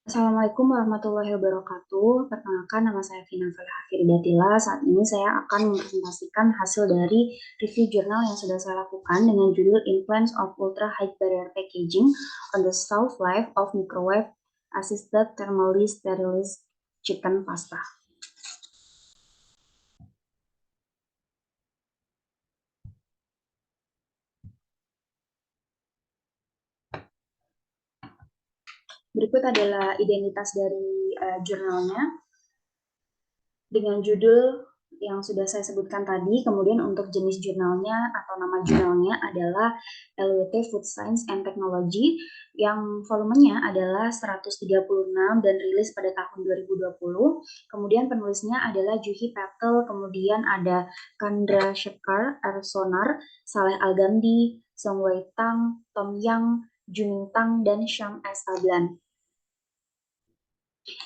Assalamualaikum warahmatullahi wabarakatuh. Perkenalkan, nama saya Vina Falhafirdatila. Saat ini saya akan mempresentasikan hasil dari review jurnal yang sudah saya lakukan dengan judul Influence of Ultra High Barrier Packaging on the Shelf Life of Microwave Assisted Thermally Sterilized Chicken Pasta. Berikut adalah identitas dari jurnalnya dengan judul yang sudah saya sebutkan tadi. Kemudian untuk jenis jurnalnya atau nama jurnalnya adalah LWT Food Science and Technology yang volumenya adalah 136 dan rilis pada tahun 2020. Kemudian penulisnya adalah Juhi Patel, kemudian ada Kandra Shekhar, Arsonar, Saleh Al-Ghamdi, Song Wei Tang, Tom Yang, Juning Tang, dan Syam S. Ablan.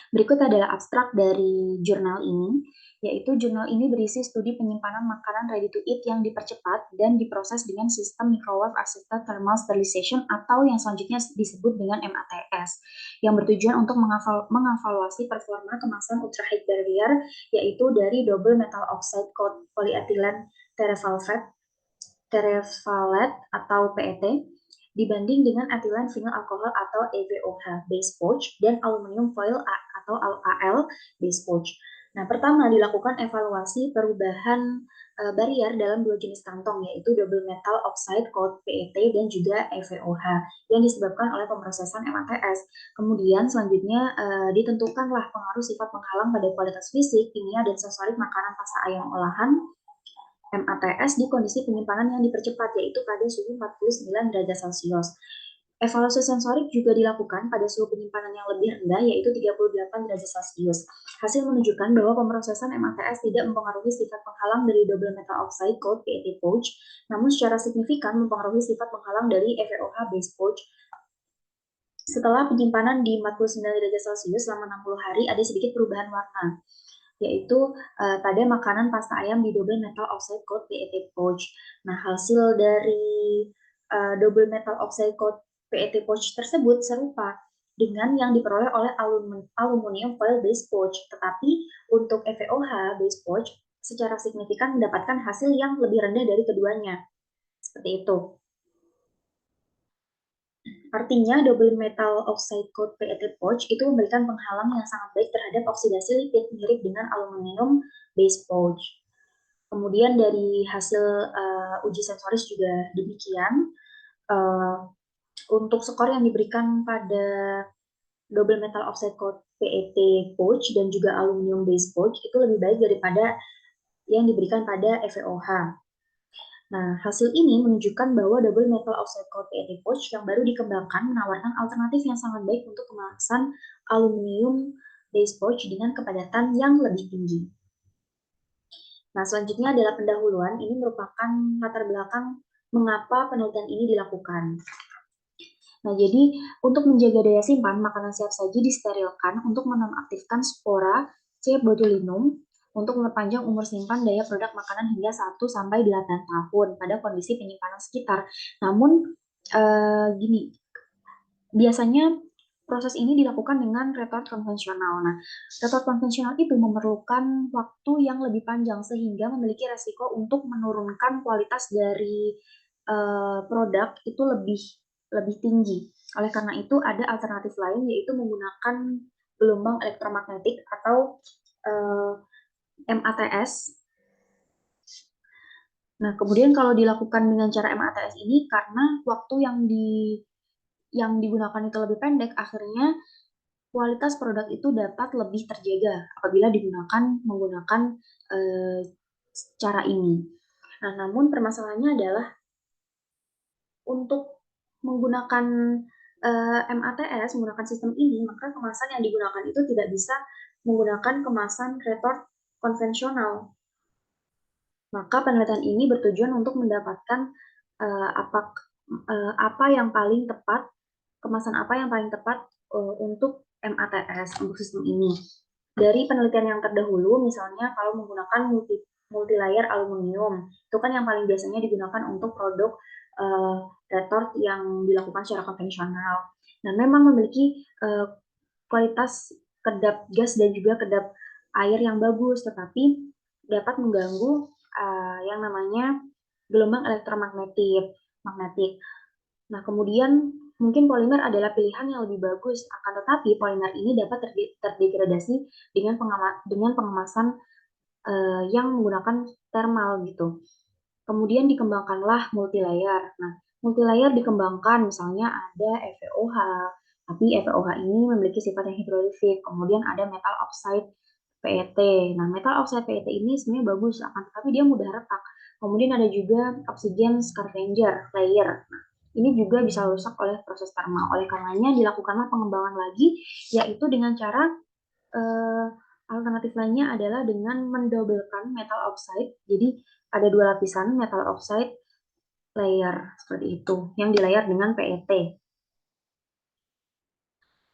Berikut adalah abstrak dari jurnal ini, yaitu jurnal ini berisi studi penyimpanan makanan ready to eat yang dipercepat dan diproses dengan sistem microwave assisted thermal sterilization atau yang selanjutnya disebut dengan MATS, yang bertujuan untuk mengevaluasi performa kemasan ultra high barrier, yaitu dari double metal oxide coat polyethylene terephthalate atau PET dibanding dengan ethylene vinyl alkohol atau EVOH base pouch dan aluminium foil atau AL base pouch. Nah, pertama dilakukan evaluasi perubahan barrier dalam dua jenis kantong, yaitu double metal oxide coat PET dan juga EVOH yang disebabkan oleh pemrosesan MATS. Kemudian selanjutnya ditentukanlah pengaruh sifat penghalang pada kualitas fisik, kimia, dan sensorik makanan pasta ayam olahan MATS di kondisi penyimpanan yang dipercepat, yaitu pada suhu 49 derajat Celcius. Evaluasi sensorik juga dilakukan pada suhu penyimpanan yang lebih rendah, yaitu 38 derajat Celcius. Hasil menunjukkan bahwa pemrosesan MATS tidak mempengaruhi sifat penghalang dari double metal oxide coat PET pouch, namun secara signifikan mempengaruhi sifat penghalang dari EVOH base pouch. Setelah penyimpanan di 49 derajat Celcius selama 60 hari, ada sedikit perubahan warna, yaitu pada makanan pasta ayam di double metal oxide coat PET pouch. Nah, hasil dari double metal oxide coat PET pouch tersebut serupa dengan yang diperoleh oleh aluminium foil base pouch, tetapi untuk EVOH base pouch secara signifikan mendapatkan hasil yang lebih rendah dari keduanya. Seperti itu. Artinya, double metal oxide coat PET pouch itu memberikan penghalang yang sangat baik terhadap oksidasi lipid mirip dengan aluminium base pouch. Kemudian dari hasil uji sensoris juga demikian. Untuk skor yang diberikan pada double metal oxide coat PET pouch dan juga aluminium base pouch itu lebih baik daripada yang diberikan pada EVOH. Nah, hasil ini menunjukkan bahwa double metal oxide coat PET pouch yang baru dikembangkan menawarkan alternatif yang sangat baik untuk kemasan aluminium base pouch dengan kepadatan yang lebih tinggi. Nah, selanjutnya adalah pendahuluan. Ini merupakan latar belakang mengapa penelitian ini dilakukan. Nah, jadi untuk menjaga daya simpan, makanan siap saji disterilkan untuk menonaktifkan spora C. botulinum untuk memperpanjang umur simpan daya produk makanan hingga 1-8 tahun pada kondisi penyimpanan sekitar. Namun, gini, biasanya proses ini dilakukan dengan retort konvensional. Nah, retort konvensional itu memerlukan waktu yang lebih panjang sehingga memiliki resiko untuk menurunkan kualitas dari produk itu lebih tinggi. Oleh karena itu ada alternatif lain, yaitu menggunakan gelombang elektromagnetik atau MATS. Nah, kemudian kalau dilakukan dengan cara MATS ini, karena waktu yang digunakan itu lebih pendek, akhirnya kualitas produk itu dapat lebih terjaga apabila menggunakan cara ini. Nah, namun permasalahannya adalah untuk menggunakan MATS, menggunakan sistem ini, maka kemasan yang digunakan itu tidak bisa menggunakan kemasan retort konvensional. Maka penelitian ini bertujuan untuk mendapatkan apa yang paling tepat, kemasan apa yang paling tepat untuk MATS, untuk sistem ini. Dari penelitian yang terdahulu, misalnya kalau menggunakan multi-layer aluminium, itu kan yang paling biasanya digunakan untuk produk retort yang dilakukan secara konvensional. Nah, memang memiliki kualitas kedap gas dan juga kedap air yang bagus, tetapi dapat mengganggu yang namanya gelombang magnetik. Nah, kemudian mungkin polimer adalah pilihan yang lebih bagus, akan tetapi polimer ini dapat terdegradasi dengan pengemasan yang menggunakan thermal gitu. Kemudian dikembangkanlah multilayer. Nah, multilayer dikembangkan misalnya ada EVOH, tapi EVOH ini memiliki sifat yang hidrolifik. Kemudian ada metal oxide PET. Nah, metal oxide PET ini sebenarnya bagus, akan tetapi dia mudah retak. Kemudian ada juga oksigen scavenger layer. Nah, ini juga bisa rusak oleh proses thermal. Oleh karenanya dilakukanlah pengembangan lagi, yaitu dengan cara eh, alternatif lainnya adalah dengan mendobelkan metal oxide. Jadi ada dua lapisan metal oxide layer seperti itu yang dilayar dengan PET.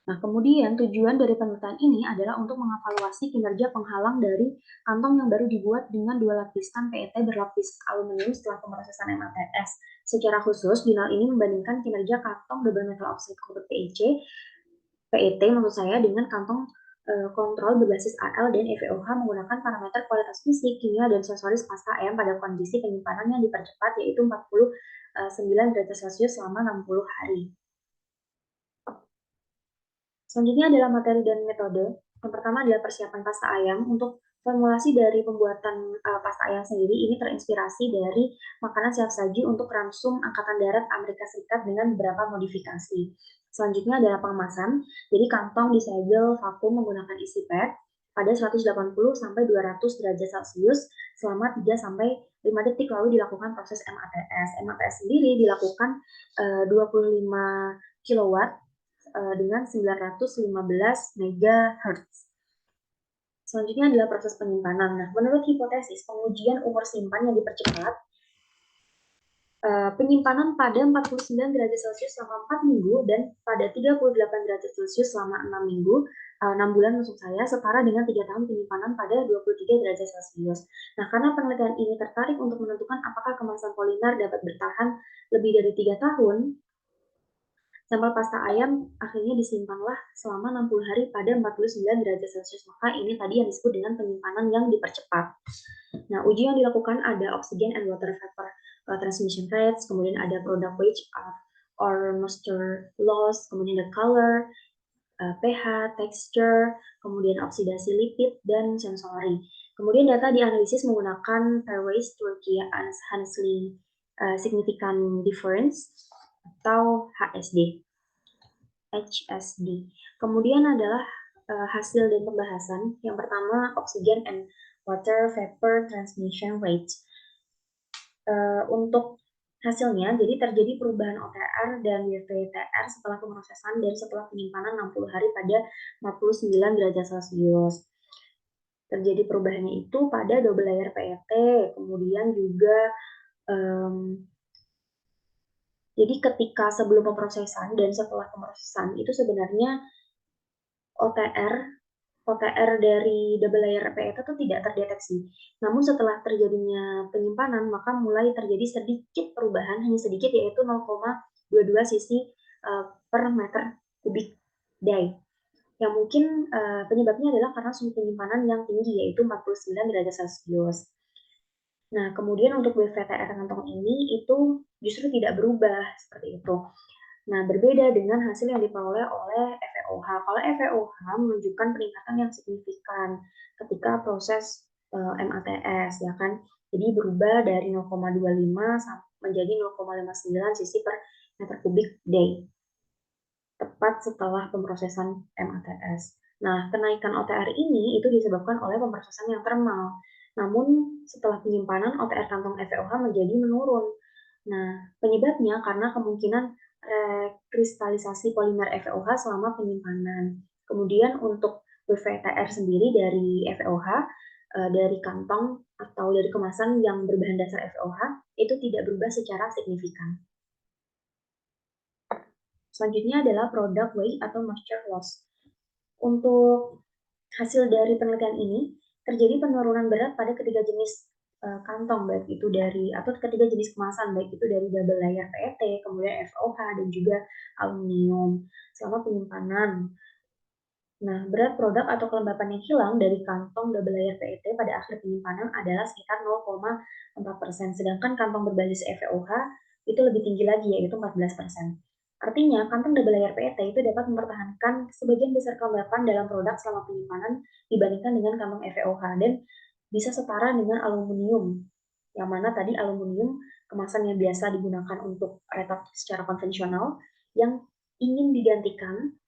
Nah, kemudian tujuan dari penelitian ini adalah untuk mengevaluasi kinerja penghalang dari kantong yang baru dibuat dengan dua lapisan PET berlapis aluminium setelah pemrosesan MATS. Secara khusus, jurnal ini membandingkan kinerja kantong double metal oxide coated PET maksud saya dengan kantong kontrol berbasis AL dan EVOH menggunakan parameter kualitas fisik, kimia, dan sensoris pasta M pada kondisi penyimpanan yang dipercepat yaitu 49 derajat Celcius selama 60 hari. Selanjutnya adalah materi dan metode. Yang pertama adalah persiapan pasta ayam. Untuk formulasi dari pembuatan pasta ayam sendiri ini terinspirasi dari makanan siap saji untuk ransum Angkatan Darat Amerika Serikat dengan beberapa modifikasi. Selanjutnya adalah pengemasan. Jadi kantong disegel vakum menggunakan isi PET pada 180 sampai 200 derajat Celcius selama 3 sampai 5 detik lalu dilakukan proses MATS. MATS sendiri dilakukan 25 kilowatt dengan 915 MHz. Selanjutnya adalah proses penyimpanan. Nah, menurut hipotesis pengujian umur simpan yang dipercepat, penyimpanan pada 49 derajat Celcius selama 4 minggu dan pada 38 derajat Celcius selama 6 minggu, 6 bulan maksud saya, setara dengan 3 tahun penyimpanan pada 23 derajat Celcius. Nah, karena penelitian ini tertarik untuk menentukan apakah kemasan polimer dapat bertahan lebih dari 3 tahun, sampel pasta ayam akhirnya disimpanlah selama 60 hari pada 49 derajat Celcius. Maka ini tadi yang disebut dengan penyimpanan yang dipercepat. Nah, uji yang dilakukan ada oxygen and water vapor transmission rates, kemudian ada product weight or moisture loss, kemudian ada color, pH, texture, kemudian oksidasi lipid, dan sensori. Kemudian data dianalisis menggunakan pairwise Turkey Hansley Significant Difference atau HSD. Kemudian adalah hasil dan pembahasan. Yang pertama, oxygen and water vapor transmission rate. Untuk hasilnya, jadi terjadi perubahan OTR dan WVTR setelah pemrosesan dan setelah penyimpanan 60 hari pada 49 derajat Celcius. Terjadi perubahannya itu pada double layer PET, kemudian juga jadi ketika sebelum pemrosesan dan setelah pemrosesan itu sebenarnya OTR dari double layer PET itu tidak terdeteksi. Namun setelah terjadinya penyimpanan, maka mulai terjadi sedikit perubahan, hanya sedikit, yaitu 0,22 cc per meter kubik day. Yang mungkin penyebabnya adalah karena suhu penyimpanan yang tinggi, yaitu 49 derajat Celcius. Nah, kemudian untuk WVTR kantong ini itu justru tidak berubah seperti itu. Nah, berbeda dengan hasil yang diperoleh oleh EVOH. Kalau EVOH menunjukkan peningkatan yang signifikan ketika proses MATS, ya kan? Jadi berubah dari 0,25 menjadi 0,59 cc per meter kubik day, tepat setelah pemrosesan MATS. Nah, kenaikan OTR ini itu disebabkan oleh pemrosesan yang thermal. Namun, setelah penyimpanan, OTR kantong EVOH menjadi menurun. Nah, penyebabnya karena kemungkinan kristalisasi polimer EVOH selama penyimpanan. Kemudian untuk WVTR sendiri dari EVOH, dari kantong atau dari kemasan yang berbahan dasar EVOH, itu tidak berubah secara signifikan. Selanjutnya adalah product weight atau moisture loss. Untuk hasil dari penelitian ini, terjadi penurunan berat pada ketiga jenis kantong, baik itu dari atau ketiga jenis kemasan, baik itu dari double layer PET, kemudian FOH dan juga aluminium selama penyimpanan. Nah, berat produk atau kelembapan yang hilang dari kantong double layer PET pada akhir penyimpanan adalah sekitar 0,4%, sedangkan kantong berbasis EVOH itu lebih tinggi lagi, yaitu 14%. Artinya, kantong double layer PET itu dapat mempertahankan sebagian besar kelembapan dalam produk selama penyimpanan dibandingkan dengan kantong EVOH, dan bisa setara dengan aluminium, yang mana tadi aluminium kemasan yang biasa digunakan untuk retort secara konvensional yang ingin digantikan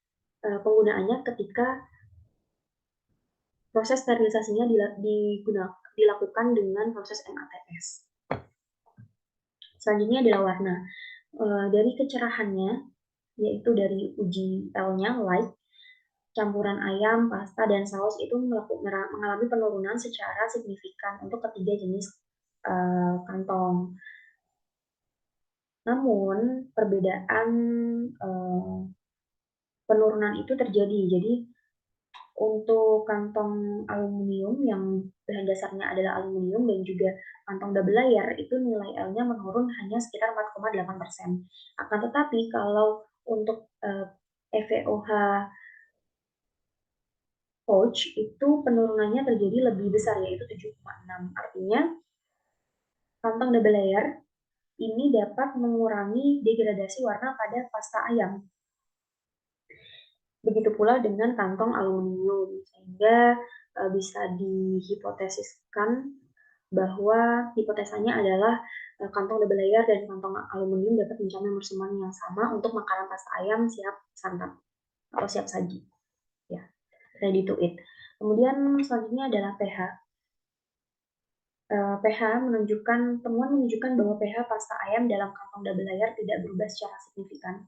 penggunaannya ketika proses sterilisasinya dilakukan dengan proses MATS. Selanjutnya adalah warna. Dari kecerahannya, yaitu dari uji L-nya, light, campuran ayam, pasta, dan saus itu mengalami penurunan secara signifikan untuk ketiga jenis kantong. Namun, perbedaan penurunan itu terjadi. Jadi, untuk kantong aluminium yang bahan dasarnya adalah aluminium dan juga kantong double layer itu nilai L-nya menurun hanya sekitar 4,8%. Akan tetapi kalau untuk EVOH pouch itu penurunannya terjadi lebih besar, yaitu 7,6. Artinya kantong double layer ini dapat mengurangi degradasi warna pada pasta ayam. Begitu pula dengan kantong aluminium, sehingga bisa dihipotesiskan bahwa hipotesanya adalah kantong double layer dan kantong aluminium dapat mencapai persamaan yang sama untuk makanan pasta ayam siap santap atau siap saji, ya, ready to eat. Kemudian selanjutnya adalah pH. pH temuan menunjukkan bahwa pH pasta ayam dalam kantong double layer tidak berubah secara signifikan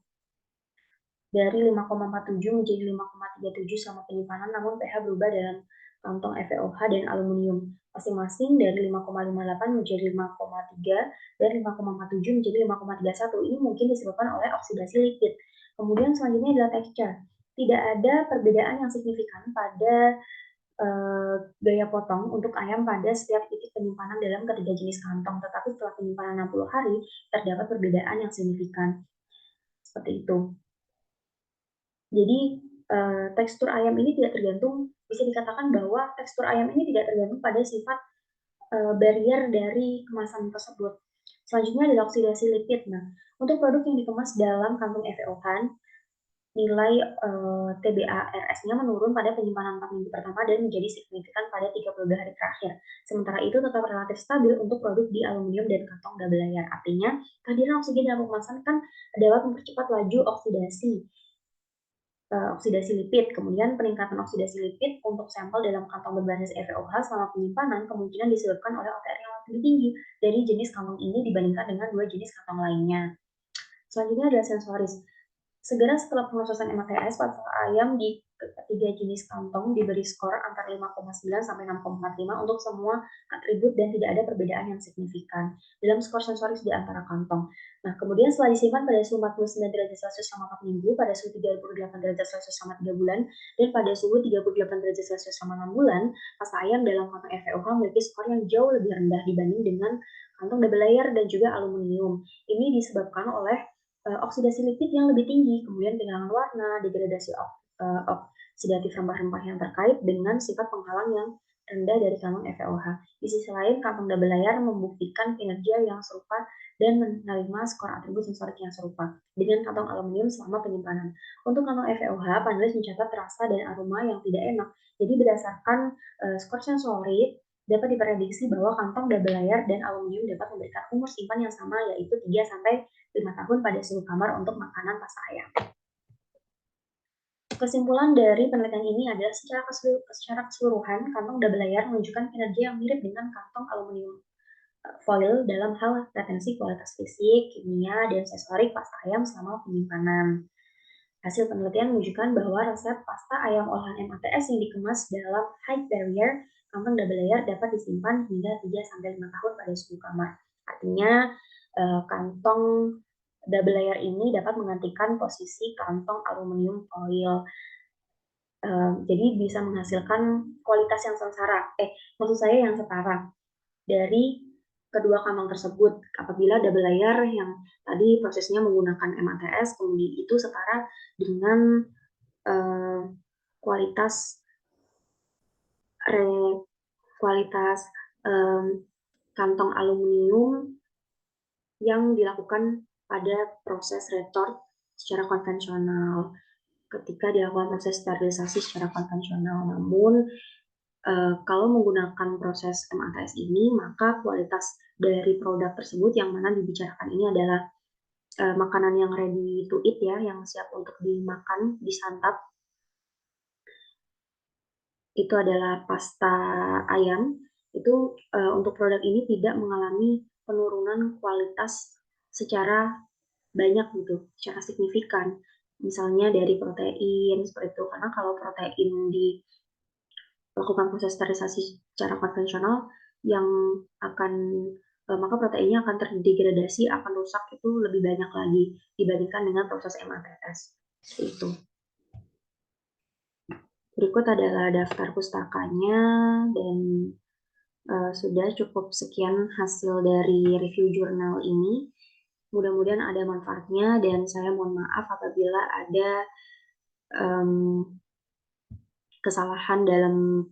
dari 5,47 menjadi 5,37 selama penyimpanan, namun pH berubah dalam kantong EVOH dan aluminium masing-masing dari 5,58 menjadi 5,3 dan 5,47 menjadi 5,31. Ini mungkin disebabkan oleh oksidasi lipid. Kemudian selanjutnya adalah tekstur. Tidak ada perbedaan yang signifikan pada gaya potong untuk ayam pada setiap titik penyimpanan dalam ketiga jenis kantong, tetapi setelah penyimpanan 60 hari terdapat perbedaan yang signifikan. Seperti itu. Jadi tekstur ayam ini tidak tergantung, bisa dikatakan bahwa tekstur ayam ini tidak tergantung pada sifat barrier dari kemasan tersebut. Selanjutnya adalah oksidasi lipid. Nah, untuk produk yang dikemas dalam kantong EVOH, nilai TBA-RS-nya menurun pada penyimpanan 4 minggu pertama dan menjadi signifikan pada 32 hari terakhir. Sementara itu tetap relatif stabil untuk produk di aluminium dan kantong double layer. Artinya, kehadiran oksigen dalam kemasan kan dapat mempercepat laju oksidasi lipid. Kemudian peningkatan oksidasi lipid untuk sampel dalam kantong berbasis EVOH selama penyimpanan kemungkinan disebabkan oleh OTR yang lebih tinggi dari jenis kantong ini dibandingkan dengan dua jenis kantong lainnya. Selanjutnya adalah sensoris. Segera setelah pemrosesan MATS, pasta ayam di ketiga jenis kantong diberi skor antara 5,9 sampai 6,45 untuk semua atribut dan tidak ada perbedaan yang signifikan dalam skor sensoris di antara kantong. Nah, kemudian setelah disimpan pada suhu 49 derajat Celcius selama 4 minggu, pada suhu 38 derajat Celcius selama 3 bulan, dan pada suhu 38 derajat Celcius selama 6 bulan, pasta ayam dalam kantong EVOH memiliki skor yang jauh lebih rendah dibanding dengan kantong double layer dan juga aluminium. Ini disebabkan oleh oksidasi lipid yang lebih tinggi, kemudian kehilangan warna, degradasi oksidatif rempah-rempah yang terkait dengan sifat penghalang yang rendah dari kantong EVOH. Di sisi lain, kantong double layer membuktikan kinerja yang serupa dan menerima skor atribut sensorik yang serupa dengan kantong aluminium selama penyimpanan. Untuk kantong EVOH, panelis mencatat rasa dan aroma yang tidak enak. Jadi berdasarkan skor sensorik, dapat diprediksi bahwa kantong double layer dan aluminium dapat memberikan umur simpan yang sama, yaitu 3-5 tahun pada suhu kamar untuk makanan pasta ayam. Kesimpulan dari penelitian ini adalah secara keseluruhan, kantong double layer menunjukkan kinerja yang mirip dengan kantong aluminium foil dalam hal retensi kualitas fisik, kimia, dan sensorik pasta ayam selama penyimpanan. Hasil penelitian menunjukkan bahwa resep pasta ayam olahan MATS yang dikemas dalam high barrier kantong double layer dapat disimpan hingga 3-5 tahun pada suhu kamar. Artinya, kantong double layer ini dapat menggantikan posisi kantong aluminium foil. Jadi bisa menghasilkan kualitas yang setara dari kedua kantong tersebut apabila double layer yang tadi prosesnya menggunakan MATS kemudian itu setara dengan kualitas re kualitas, kantong aluminium yang dilakukan pada proses retort secara konvensional, ketika dilakukan proses sterilisasi secara konvensional. Namun, kalau menggunakan proses MATS ini, maka kualitas dari produk tersebut yang mana dibicarakan ini adalah makanan yang ready to eat ya, yang siap untuk dimakan, disantap. Itu adalah pasta ayam. Itu untuk produk ini tidak mengalami penurunan kualitas secara banyak gitu, secara signifikan. Misalnya dari protein seperti itu, karena kalau protein dilakukan proses sterilisasi secara konvensional yang akan maka proteinnya akan terdegradasi, akan rusak itu lebih banyak lagi dibandingkan dengan proses MATS. Seperti itu. Berikut adalah daftar pustakanya dan sudah cukup sekian hasil dari review jurnal ini. Mudah-mudahan ada manfaatnya dan saya mohon maaf apabila ada kesalahan dalam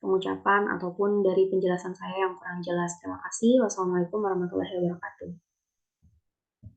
pengucapan ataupun dari penjelasan saya yang kurang jelas. Terima kasih. Wassalamualaikum warahmatullahi wabarakatuh.